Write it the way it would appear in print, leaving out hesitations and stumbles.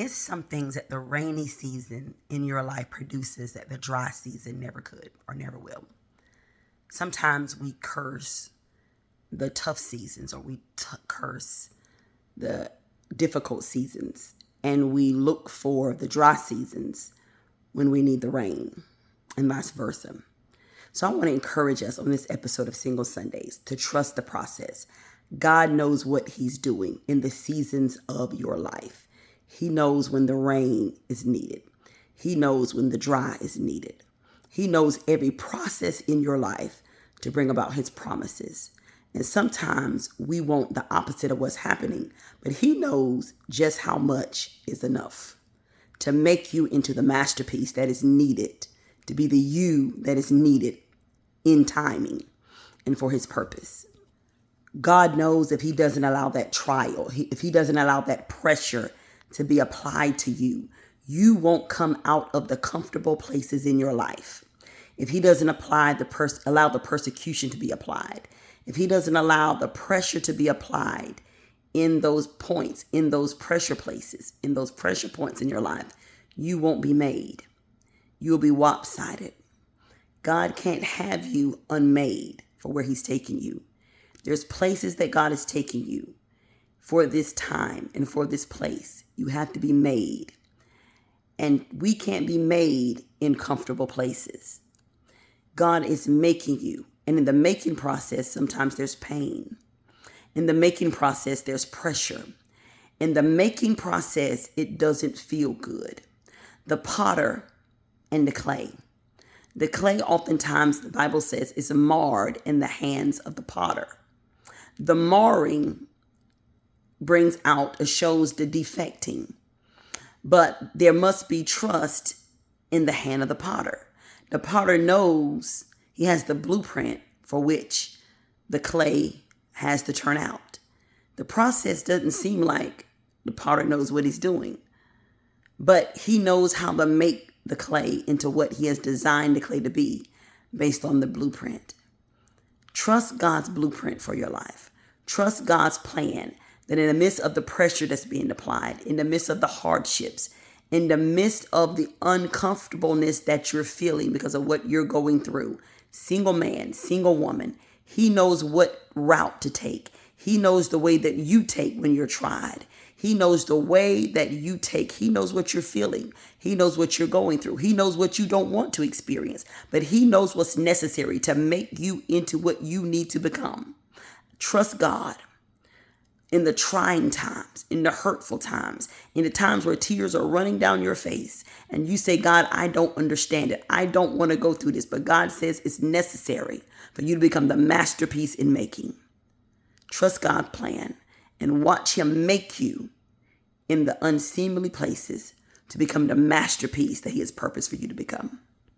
It's some things that the rainy season in your life produces that the dry season never could or never will. Sometimes we curse the tough seasons, or we curse the difficult seasons, and we look for the dry seasons when we need the rain, and vice versa. So I want to encourage us on this episode of Single Sundays to trust the process. God knows what he's doing in the seasons of your life. He knows when the rain is needed. He knows when the dry is needed. He knows every process in your life to bring about his promises. And sometimes we want the opposite of what's happening, but he knows just how much is enough to make you into the masterpiece that is needed, to be the you that is needed in timing and for his purpose. God knows if he doesn't allow that trial, if he doesn't allow that pressure to be applied to you, you won't come out of the comfortable places in your life. If he doesn't allow the persecution to be applied, if he doesn't allow the pressure to be applied in those points, in those pressure places, in those pressure points in your life, you won't be made. You'll be lopsided. God can't have you unmade for where he's taking you. There's places that God is taking you for this time and for this place. You have to be made. And we can't be made in comfortable places. God is making you. And in the making process, sometimes there's pain. In the making process, there's pressure. In the making process, it doesn't feel good. The potter and the clay. The clay, oftentimes, the Bible says, is marred in the hands of the potter. The marring brings out or shows the defecting. But there must be trust in the hand of the potter. The potter knows he has the blueprint for which the clay has to turn out. The process doesn't seem like the potter knows what he's doing, but he knows how to make the clay into what he has designed the clay to be based on the blueprint. Trust God's blueprint for your life. Trust God's plan that in the midst of the pressure that's being applied, in the midst of the hardships, in the midst of the uncomfortableness that you're feeling because of what you're going through, single man, single woman, he knows what route to take. He knows the way that you take when you're tried. He knows the way that you take. He knows what you're feeling. He knows what you're going through. He knows what you don't want to experience, but he knows what's necessary to make you into what you need to become. Trust God in the trying times, in the hurtful times, in the times where tears are running down your face and you say, God, I don't understand it. I don't want to go through this, but God says it's necessary for you to become the masterpiece in making. Trust God's plan and watch him make you in the unseemly places to become the masterpiece that he has purposed for you to become.